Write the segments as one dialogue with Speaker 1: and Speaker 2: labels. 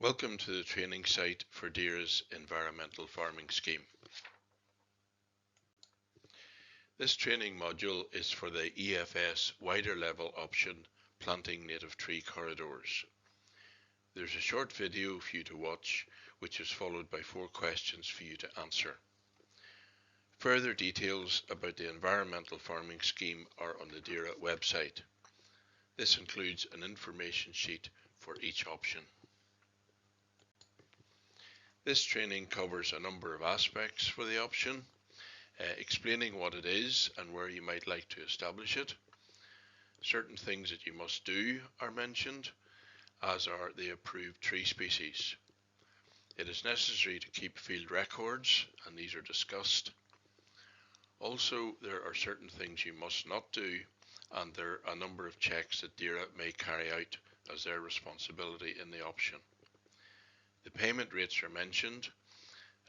Speaker 1: Welcome to the training site for DERA's environmental farming scheme. This training module is for the EFS wider level option, planting native tree corridors. There's a short video for you to watch, which is followed by 4 questions for you to answer. Further details about the environmental farming scheme are on the DERA website. This includes an information sheet for each option. This training covers a number of aspects for the option, explaining what it is and where you might like to establish it. Certain things that you must do are mentioned, as are the approved tree species. It is necessary to keep field records, and these are discussed. Also, there are certain things you must not do, and there are a number of checks that DERA may carry out as their responsibility in the option. The payment rates are mentioned,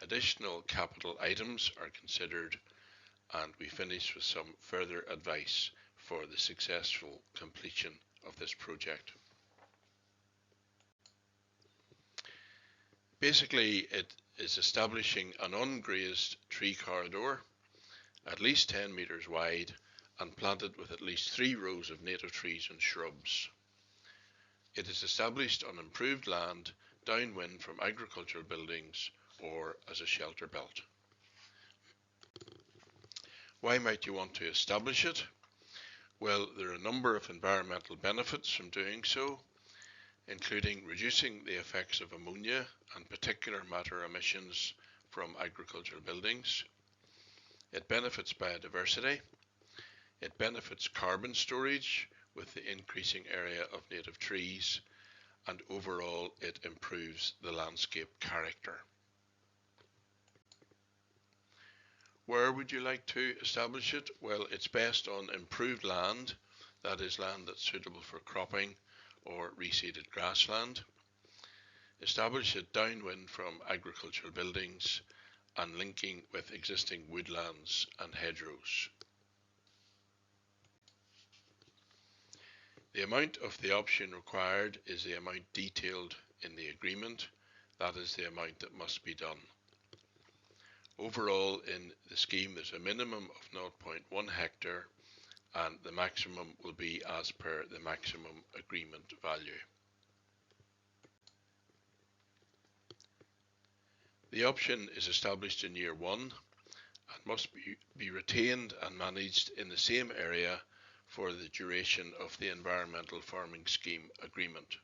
Speaker 1: additional capital items are considered, and we finish with some further advice for the successful completion of this project. Basically, it is establishing an ungrazed tree corridor at least 10 meters wide and planted with at least 3 rows of native trees and shrubs. It is established on improved land downwind from agricultural buildings or as a shelter belt. Why might you want to establish it? Well, there are a number of environmental benefits from doing so, including reducing the effects of ammonia and particulate matter emissions from agricultural buildings. It benefits biodiversity. It benefits carbon storage with the increasing area of native trees, and overall it improves the landscape character. Where would you like to establish it? Well, it's best on improved land, that is land that's suitable for cropping or reseeded grassland. Establish it downwind from agricultural buildings and linking with existing woodlands and hedgerows. The amount of the option required is the amount detailed in the agreement. That is the amount that must be done. Overall, in the scheme, there's a minimum of 0.1 hectare and the maximum will be as per the maximum agreement value. The option is established in year 1 and must be retained and managed in the same area for the duration of the environmental farming scheme agreement.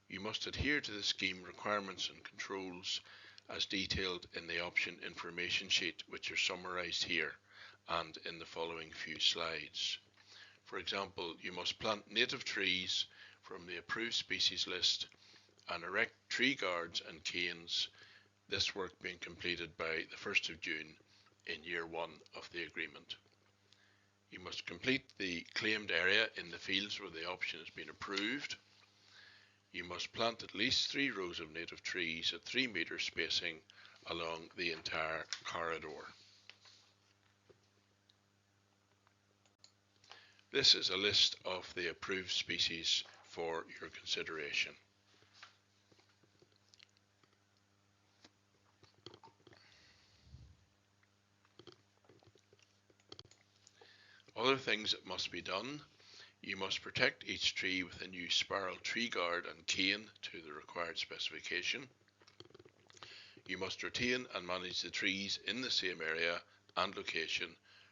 Speaker 1: You must adhere to the scheme requirements and controls as detailed in the option information sheet, which are summarised here and in the following few slides. For example, you must plant native trees from the approved species list and erect tree guards and canes, this work being completed by the 1st of June in year 1 of the agreement. You must complete the claimed area in the fields where the option has been approved. You must plant at least 3 rows of native trees at 3 meter spacing along the entire corridor. This is a list of the approved species for your consideration. Other things that must be done: you must protect each tree with a new spiral tree guard and cane to the required specification. You must retain and manage the trees in the same area and location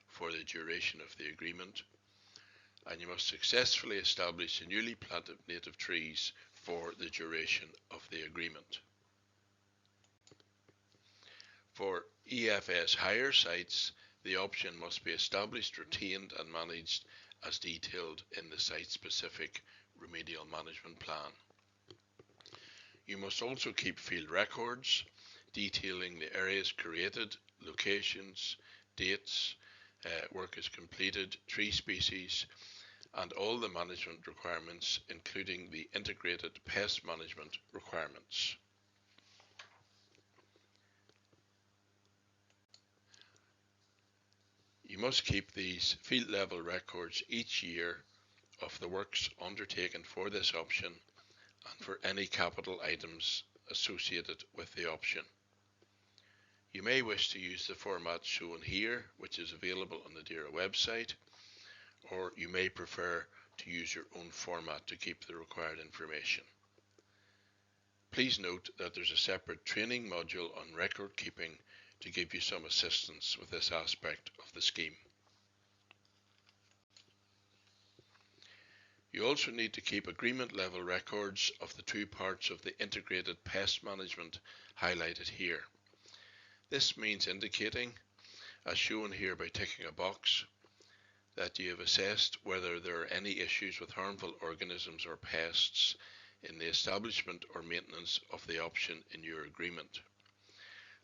Speaker 1: for the duration of the agreement. And you must successfully establish the newly planted native trees for the duration of the agreement. For EFS higher sites, the option must be established, retained and managed as detailed in the site-specific remedial management plan. You must also keep field records detailing the areas created, locations, dates, work is completed, tree species, and all the management requirements, including the integrated pest management requirements. You must keep these field level records each year of the works undertaken for this option and for any capital items associated with the option. You may wish to use the format shown here, which is available on the DAERA website, or you may prefer to use your own format to keep the required information. Please note that there's a separate training module on record keeping to give you some assistance with this aspect of the scheme. You also need to keep agreement level records of the two parts of the integrated pest management highlighted here. This means indicating, as shown here by ticking a box, that you have assessed whether there are any issues with harmful organisms or pests in the establishment or maintenance of the option in your agreement.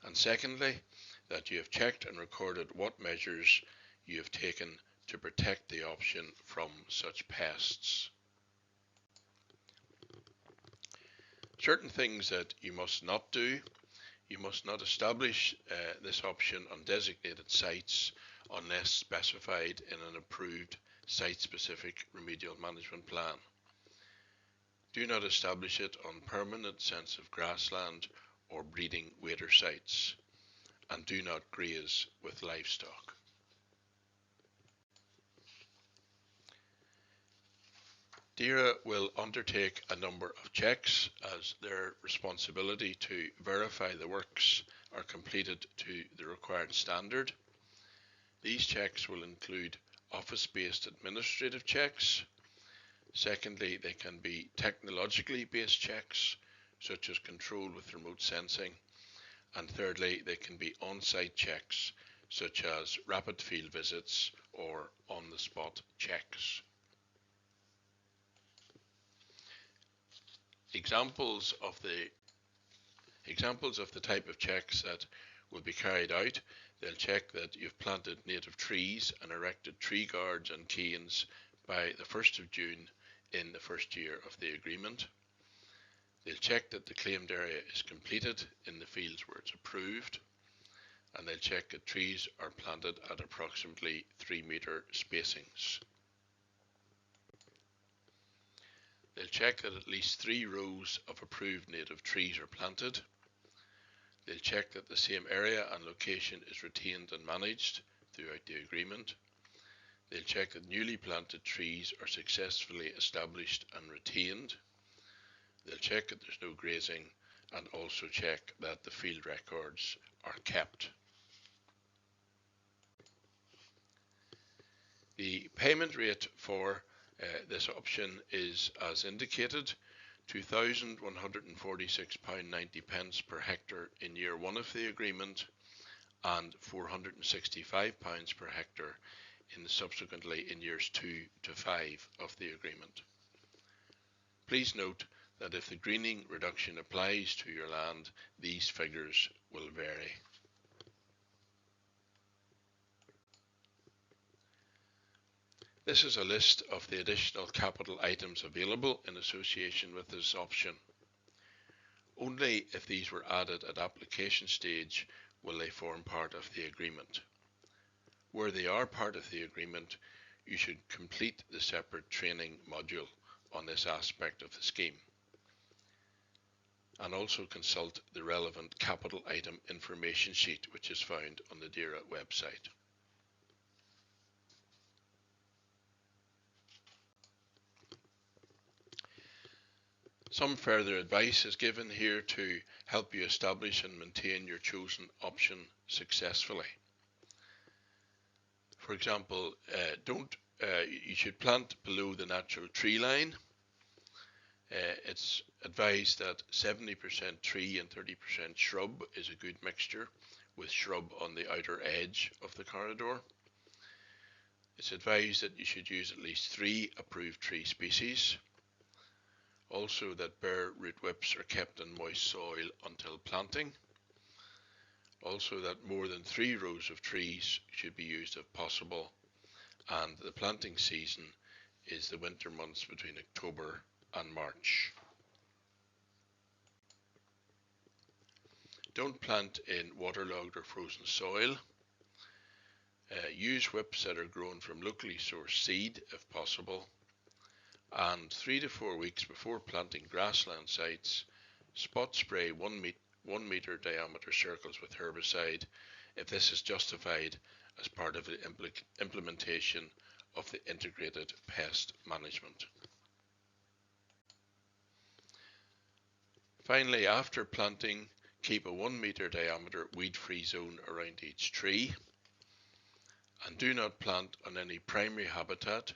Speaker 1: And secondly, that you have checked and recorded what measures you have taken to protect the option from such pests. Certain things that you must not do: you must not establish this option on designated sites unless specified in an approved site-specific remedial management plan. Do not establish it on permanent sensitive grassland or breeding wader sites, and do not graze with livestock. DAERA will undertake a number of checks as their responsibility to verify the works are completed to the required standard. These checks will include office-based administrative checks. Secondly, they can be technologically based checks, such as control with remote sensing. And thirdly, they can be on-site checks, such as rapid field visits or on-the-spot checks. Examples of the type of checks that will be carried out: they'll check that you've planted native trees and erected tree guards and canes by the 1st of June in the first year of the agreement. They'll check that the claimed area is completed in the fields where it's approved, and they'll check that trees are planted at approximately 3-metre spacings. They'll check that at least 3 rows of approved native trees are planted. They'll check that the same area and location is retained and managed throughout the agreement. They'll check that newly planted trees are successfully established and retained. They'll check that there's no grazing, and also check that the field records are kept. The payment rate for this option is, as indicated, £2,146.90 per hectare in year 1 of the agreement and £465 per hectare subsequently in years 2 to 5 of the agreement. Please note that if the greening reduction applies to your land, these figures will vary. This is a list of the additional capital items available in association with this option. Only if these were added at application stage will they form part of the agreement. Where they are part of the agreement, you should complete the separate training module on this aspect of the scheme, and also consult the relevant capital item information sheet, which is found on the DAERA website. Some further advice is given here to help you establish and maintain your chosen option successfully. For example, you should plant below the natural tree line. It's advised that 70% tree and 30% shrub is a good mixture, with shrub on the outer edge of the corridor. It's advised that you should use at least 3 approved tree species. Also, that bare root whips are kept in moist soil until planting. Also, that more than 3 rows of trees should be used if possible, and the planting season is the winter months between October and March. Don't plant in waterlogged or frozen soil. Use whips that are grown from locally sourced seed if possible, And 3 to 4 weeks before planting grassland sites, spot spray 1 meter diameter circles with herbicide if this is justified as part of the implementation of the integrated pest management. Finally, after planting, keep a 1 meter diameter weed-free zone around each tree, and do not plant on any primary habitat,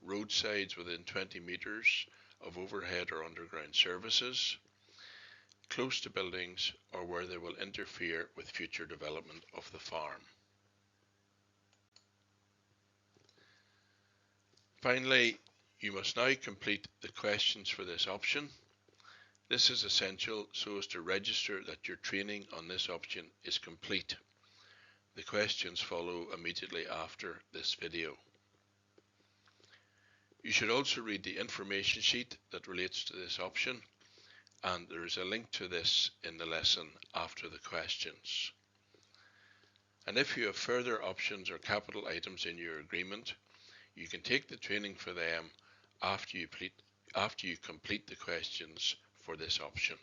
Speaker 1: roadsides within 20 meters of overhead or underground services, close to buildings, or where they will interfere with future development of the farm. Finally, you must now complete the questions for this option. This is essential so as to register that your training on this option is complete. The questions follow immediately after this video. You should also read the information sheet that relates to this option, and there is a link to this in the lesson after the questions. And if you have further options or capital items in your agreement, you can take the training for them after you complete the questions for this option.